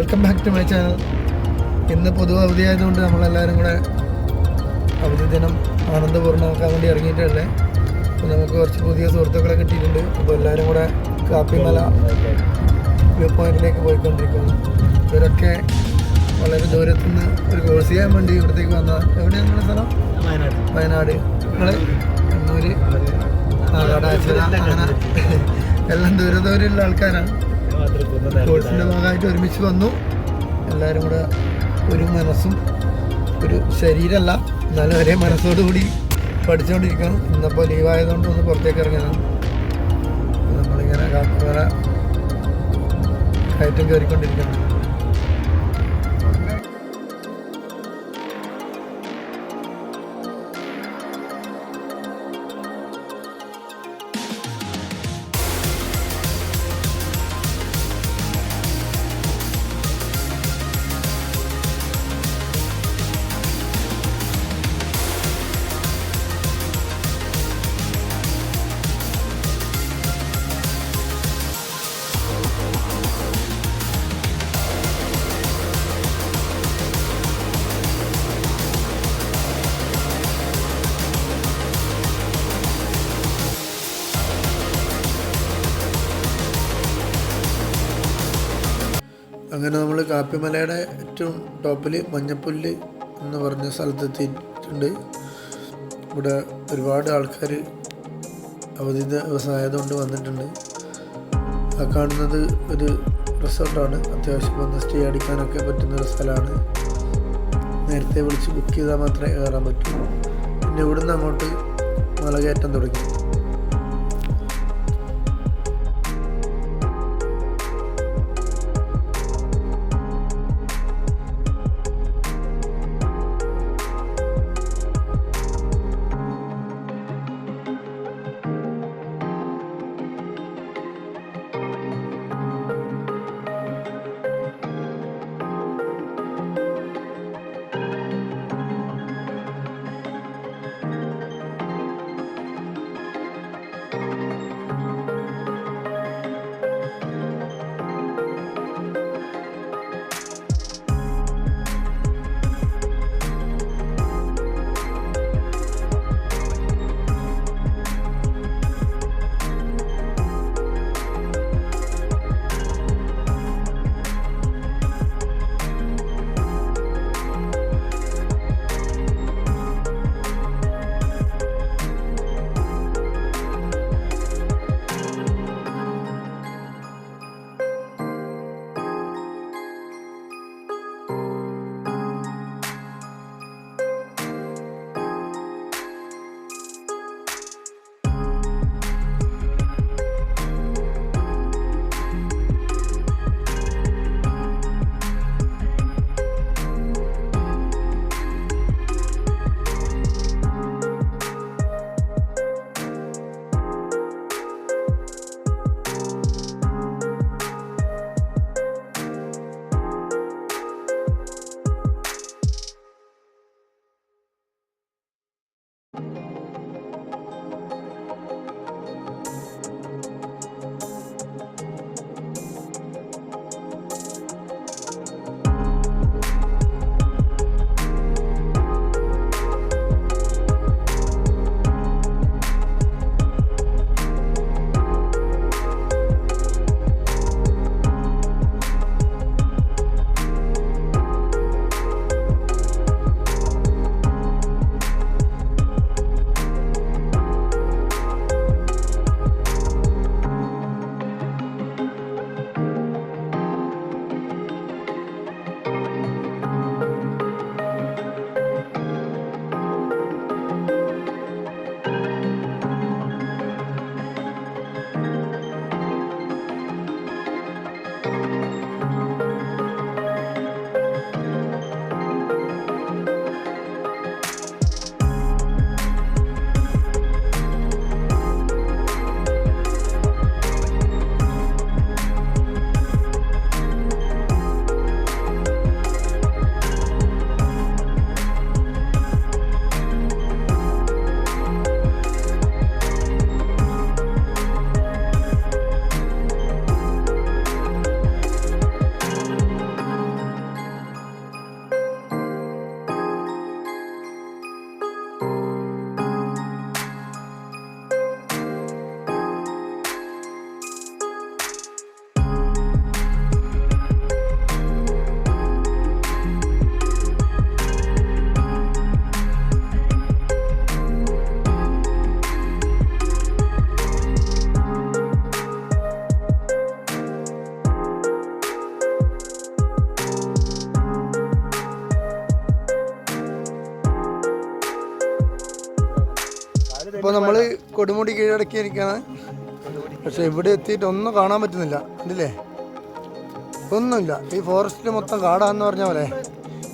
Welcome back to my channel. ഇന്ന് പൊതു അവധിയായതുകൊണ്ട് നമ്മളെല്ലാവരും കൂടെ അവധി ദിനം ആനന്ദപൂർണ്ണമാക്കാൻ വേണ്ടി ഇറങ്ങിയിട്ടുള്ളത്. അപ്പോൾ നമുക്ക് കുറച്ച് പുതിയ സുഹൃത്തുക്കളെ കിട്ടിയിട്ടുണ്ട്. അപ്പോൾ എല്ലാവരും കൂടെ കാപ്പിമല വ്യൂ പോയിന്റിലേക്ക് പോയിക്കൊണ്ടിരിക്കുന്നു. ഇവരൊക്കെ വളരെ ദൂരത്തുനിന്ന് ഒരു കോഴ്സ് ചെയ്യാൻ വേണ്ടി ഇവിടത്തേക്ക് വന്നതാണ്. എവിടെയാണ് നിങ്ങളുടെ സ്ഥലം? വയനാട്. നിങ്ങൾ കണ്ണൂർ, കാടാച്ചിറ, അങ്ങനെ എല്ലാം ദൂരദൂരമുള്ള ആൾക്കാരാണ്. കോഴ്സിൻ്റെ ഭാഗമായിട്ട് ഒരുമിച്ച് വന്നു. എല്ലാവരും കൂടെ ഒരു മനസ്സും ഒരു ശരീരമല്ല എന്നാലും ഒരേ മനസ്സോടുകൂടി പഠിച്ചുകൊണ്ടിരിക്കണം. ഇന്നിപ്പോൾ ലീവായതുകൊണ്ട് ഒന്ന് പുറത്തേക്ക് ഇറങ്ങിയതാണ്. നമ്മളിങ്ങനെ കാപ്പിമല കയറ്റം കയറിക്കൊണ്ടിരിക്കണം. അങ്ങനെ നമ്മൾ കാപ്പിമലയുടെ ഏറ്റവും ടോപ്പിൽ മഞ്ഞപ്പുല്ല് എന്ന് പറഞ്ഞ സ്ഥലത്തെത്തിയിട്ടുണ്ട്. ഇവിടെ ഒരുപാട് ആൾക്കാർ അവധി ദിവസമായതുകൊണ്ട് വന്നിട്ടുണ്ട്. ആ കാണുന്നത് ഒരു റിസോർട്ടാണ്. അത്യാവശ്യം വന്ന് സ്റ്റേ അടിക്കാനൊക്കെ പറ്റുന്നൊരു സ്ഥലമാണ്. നേരത്തെ വിളിച്ച് ബുക്ക് ചെയ്താൽ മാത്രമേ കയറാൻ പറ്റൂ. പിന്നെ ഇവിടുന്ന് അങ്ങോട്ട് മലകയറ്റം തുടങ്ങി. അപ്പോൾ നമ്മൾ കൊടുമുടി കീഴടക്കിയിരിക്കുകയാണ്. പക്ഷെ ഇവിടെ എത്തിയിട്ട് ഒന്നും കാണാൻ പറ്റുന്നില്ല. കണ്ടില്ലേ, ഒന്നുമില്ല. ഈ ഫോറസ്റ്റ് മൊത്തം കാടാന്ന് പറഞ്ഞ പോലെ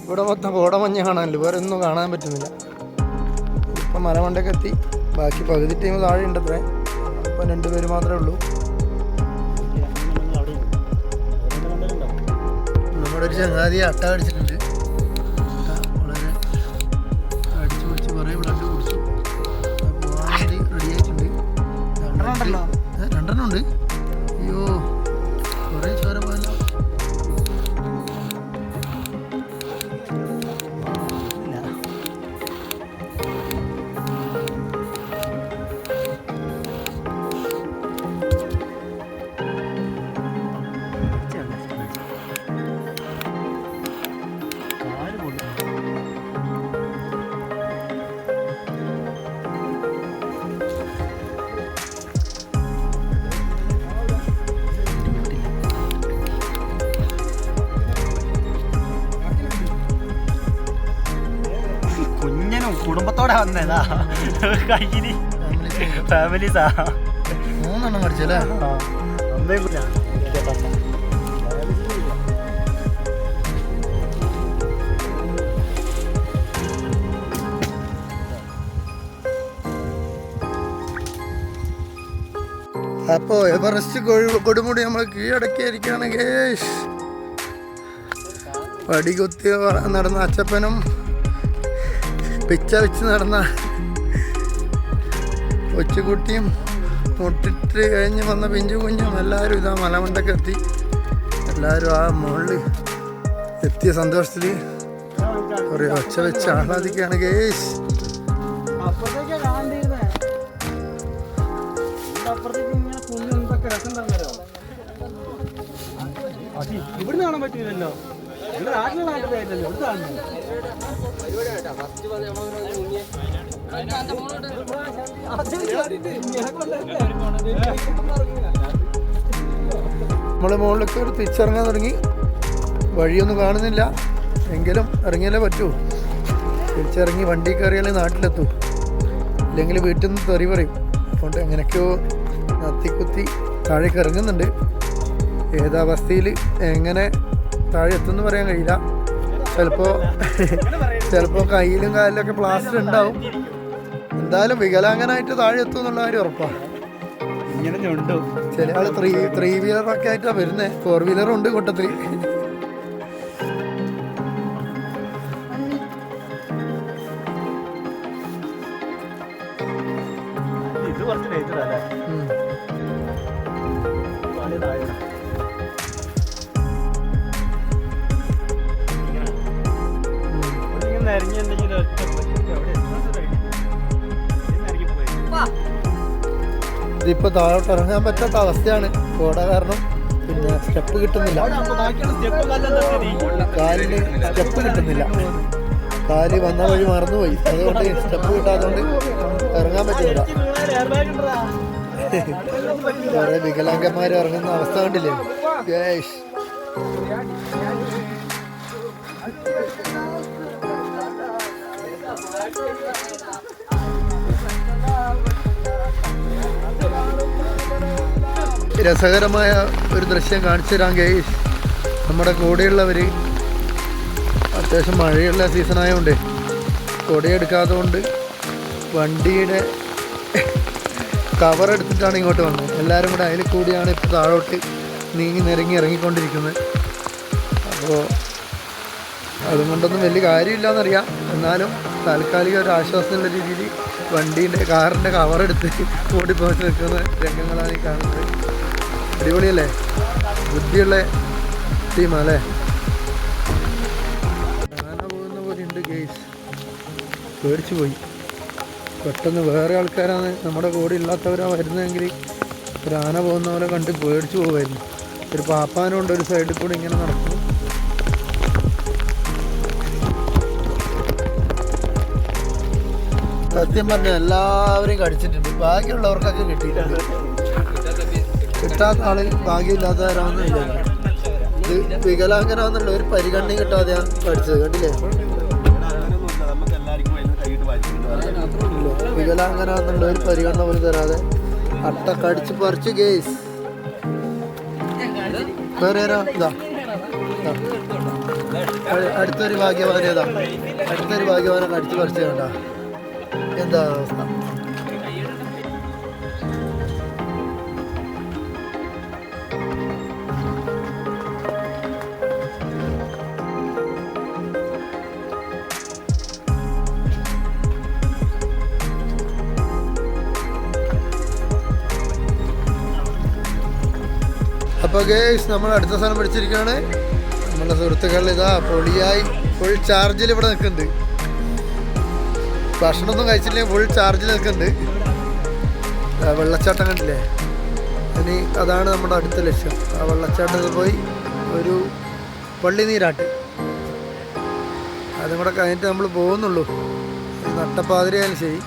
ഇവിടെ മൊത്തം കോടമഞ്ഞ് കാണാനില്ല, വേറെ ഒന്നും കാണാൻ പറ്റുന്നില്ല. ഇപ്പം മലമണ്ടൊക്കെ എത്തി. ബാക്കി പകുതി ടീം താഴെ ഉണ്ട്. അത്രേ ഇപ്പം 2 പേര് മാത്രമേ ഉള്ളൂ. നമ്മുടെ ഒരു ചങ്ങാതി അട്ട അടിച്ചിട്ടുണ്ട്. വളരെ അടിച്ചു പിടിച്ച് കുറേ ബ്ലഡ് കുടിച്ചു. പോകാൻ വേണ്ടി റെഡി ആയിട്ടുണ്ട്. 2 ഉണ്ട്. അയ്യോ, കുറേ ചോര പോയല്ലോ. കുടുംബത്തോടെ വന്നേതാ കയ്യില് ഫാമിലീസാ 3 എണ്ണം കടിച്ചല്ലേ. അപ്പോൾ എവറസ്റ്റ് കൊടുമുടി നമ്മൾ കീഴടക്കിയിരിക്കുകയാണെങ്കിൽ പടികുത്തി നടന്ന അച്ചപ്പനും പിച്ച വെച്ച് നടന്ന കൊച്ചുകുട്ടിയും മുട്ടിട്ട് കഴിഞ്ഞ് വന്ന പിഞ്ചു കുഞ്ഞും എല്ലാവരും ഇതാ മലമണ്ടൊക്കെ എത്തി. എല്ലാവരും ആ മുകളിൽ എത്തിയ സന്തോഷത്തിൽ കുറേ ഒച്ച വെച്ച് ആഹ്ലാദിക്കുകയാണ് ഗേഷ്. ഇവിടുന്ന് കാണാൻ പറ്റില്ലല്ലോ. നമ്മള് മുകളിലേക്ക് ഒരു തിരിച്ചിറങ്ങാൻ തുടങ്ങി. വഴിയൊന്നും കാണുന്നില്ല, എങ്കിലും ഇറങ്ങിയാലേ പറ്റൂ. തിരിച്ചിറങ്ങി വണ്ടി കയറിയാലേ നാട്ടിലെത്തൂ, ഇല്ലെങ്കിൽ വീട്ടിൽ നിന്ന് തെറി പറയും. അതുകൊണ്ട് എങ്ങനെയൊക്കെയോ നത്തിക്കുത്തി താഴേക്ക് ഇറങ്ങുന്നുണ്ട്. ഏതവസ്ഥയിൽ എങ്ങനെ താഴെ എത്തുമെന്ന് പറയാൻ കഴിയില്ല. ചിലപ്പോൾ കയ്യിലും കാലിലൊക്കെ പ്ലാസ്റ്റർ ഉണ്ടാവും. എന്തായാലും വികലാംഗനായിട്ട് താഴെ എത്തും എന്നുള്ള കാര്യം ഉറപ്പാണ്. ചില ആൾ 3 വീലറൊക്കെ ആയിട്ടാണ് വരുന്നത്. 4 വീലറും ഉണ്ട് കൂട്ടത്തിൽ. ഇതിപ്പോൾ താഴോട്ട് ഇറങ്ങാൻ പറ്റാത്ത അവസ്ഥയാണ് കോട കാരണം. പിന്നെ സ്റ്റെപ്പ് കിട്ടുന്നില്ല, കാലിന് സ്റ്റെപ്പ് കിട്ടുന്നില്ല. കാല് വന്ന വഴി മറന്നുപോയി, അതുകൊണ്ട് സ്റ്റെപ്പ് കിട്ടാത്തതുകൊണ്ട് ഇറങ്ങാൻ പറ്റുന്നില്ല. കുറേ വികലാംഗന്മാർ ഇറങ്ങുന്ന അവസ്ഥ കണ്ടില്ലേ ഗേഷ്. രസകരമായ ഒരു ദൃശ്യം കാണിച്ചു തരാൻ ഗേഷ്. നമ്മുടെ കൂടെയുള്ളവർ അത്യാവശ്യം മഴയുള്ള സീസണായതുകൊണ്ട് കൊടയെടുക്കാത്തത് കൊണ്ട് വണ്ടിയുടെ കവറെടുത്തിട്ടാണ് ഇങ്ങോട്ട് വന്നത്. എല്ലാവരും കൂടെ അതിൽ കൂടിയാണ് ഇപ്പോൾ താഴോട്ട് ഇറങ്ങിക്കൊണ്ടിരിക്കുന്നത്. അപ്പോൾ അതുകൊണ്ടൊന്നും വലിയ കാര്യമില്ലയെന്നറിയാം. എന്നാലും താൽക്കാലിക ഒരു ആശ്വാസമുള്ള രീതിയിൽ കാറിൻ്റെ കവറെടുത്ത് ഓടിപ്പോയി നിൽക്കുന്ന രംഗങ്ങളാണ് ഈ കാണുന്നത്. അടിപൊളിയല്ലേ, ബുദ്ധിയുള്ള ടീമല്ലേ. ആന പോകുന്ന പോലെ ഉണ്ട് ഗേസ്. പേടിച്ചു പോയി. പെട്ടെന്ന് വേറെ ആൾക്കാരാണ് നമ്മുടെ കൂടെ ഇല്ലാത്തവരാണ് വരുന്നതെങ്കിൽ ഒരു ആന പോകുന്ന പോലെ കണ്ട് പേടിച്ചു പോകുമായിരുന്നു. ഒരു പാപ്പാനുണ്ട് ഒരു സൈഡിൽ കൂടെ ഇങ്ങനെ നടക്കും. സത്യം പറഞ്ഞാൽ എല്ലാവരെയും കടിച്ചിട്ടുണ്ട്, ബാക്കിയുള്ളവർക്കൊക്കെ കിട്ടിയിട്ടുണ്ട്. കിട്ടാത്ത ആള് ഭാഗ്യമില്ലാത്തവരാണെന്നില്ല. ഇത് വികലാംഗനാന്നുള്ള ഒരു പരിഗണന കിട്ടാതെയാണ് കടിച്ചത്. കണ്ടില്ലേ, വികലാംഗന എന്നുള്ള ഒരു പരിഗണന പോലും തരാതെ അട്ട കടിച്ച് പറിച്ച് ഗേസ് വേറെ ഇതാ ഇതാ. അടുത്തൊരു ഭാഗ്യവാനേതാ അടുത്തൊരു ഭാഗ്യവാനെ കടിച്ച് പറിച്ച് വേണ്ട എന്താ അവസ്ഥ. അപ്പോൾ ഗേസ് നമ്മൾ അടുത്ത സ്ഥലം പിടിച്ചിരിക്കുകയാണ്. നമ്മുടെ സുഹൃത്തുക്കൾ ഇതാ പൊളിയായി ഫുൾ ചാർജിൽ ഇവിടെ നിൽക്കുന്നുണ്ട്. ഭക്ഷണമൊന്നും കഴിച്ചില്ലെങ്കിൽ ഫുൾ ചാർജിൽ നിൽക്കുന്നുണ്ട്. വെള്ളച്ചാട്ടം കണ്ടില്ലേ, ഇനി അതാണ് നമ്മുടെ അടുത്ത ലക്ഷ്യം. ആ വെള്ളച്ചാട്ടത്തിൽ പോയി ഒരു പള്ളി നീരാട്ട് അതും കൂടെ കഴിഞ്ഞിട്ട് നമ്മൾ പോകുന്നുള്ളൂ. നട്ടപ്പാതിരിയായാലും ശരി.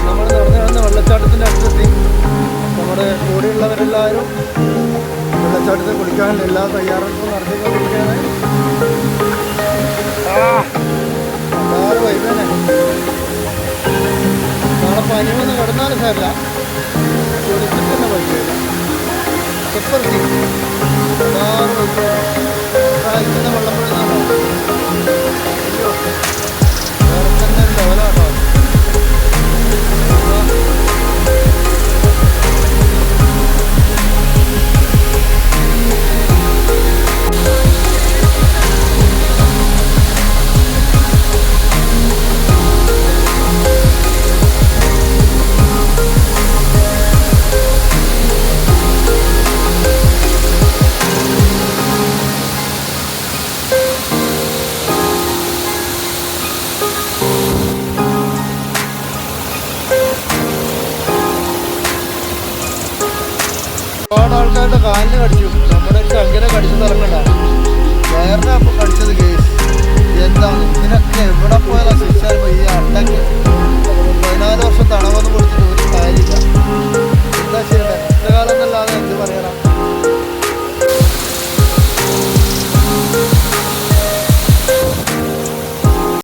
നമ്മൾ നടന്നു നടന്ന വെള്ളച്ചാട്ടത്തിൻ്റെ അടുത്തെത്തി. നമ്മുടെ കൂടെയുള്ളവരെല്ലാവരും വെള്ളച്ചാട്ടത്തിൽ കുളിക്കാനുള്ള എല്ലാ തയ്യാറെടുപ്പും നടത്തിക്കൊണ്ടിരിക്കുകയാണ്. എല്ലാവരും വൈകുന്നേ നാളെ പനി വന്ന് കിടന്നാലും സാരില്ല, കുളിച്ചിട്ട് തന്നെ പറ്റില്ല. Super scene. എല്ലാവരും വൈകുന്നേരം വെള്ളം വീഴുന്നതാണോ വേറെ തന്നെ ലെവലാട്ടോ. ഒരുപാട് ആൾക്കാരുടെ കാലിന് കടിച്ചു. നമ്മുടെ ഒരു ചങ്കനെ കടിച്ചു തുടങ്ങണ്ട. വയറിനെ അപ്പം കടിച്ചത് കേസ് എന്താണ് ഇതിനൊക്കെ എവിടെ